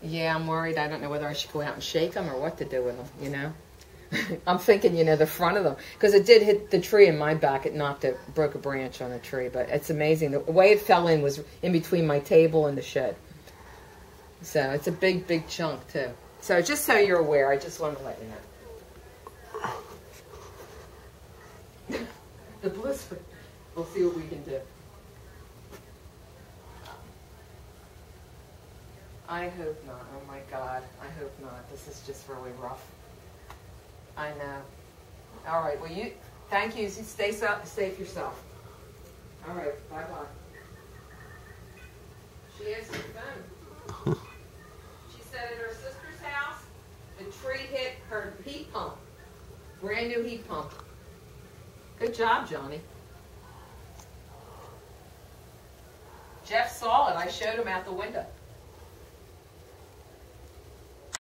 Yeah, I'm worried. I don't know whether I should go out and shake them or what to do with them, you know. I'm thinking, you know, the front of them. Because it did hit the tree in my back. It broke a branch on a tree. But it's amazing. The way it fell in was in between my table and the shed. So it's a big, big chunk, too. So just so you're aware, I just wanted to let you know. The blister. We'll see what we can do. I hope not. Oh, my God. I hope not. This is just really rough. I know. All right. Well, thank you. Stay safe yourself. All right. Bye-bye. She answered the phone. She said at her sister's house, the tree hit her heat pump. Brand new heat pump. Good job, Johnny. Jeff saw it. I showed him out the window.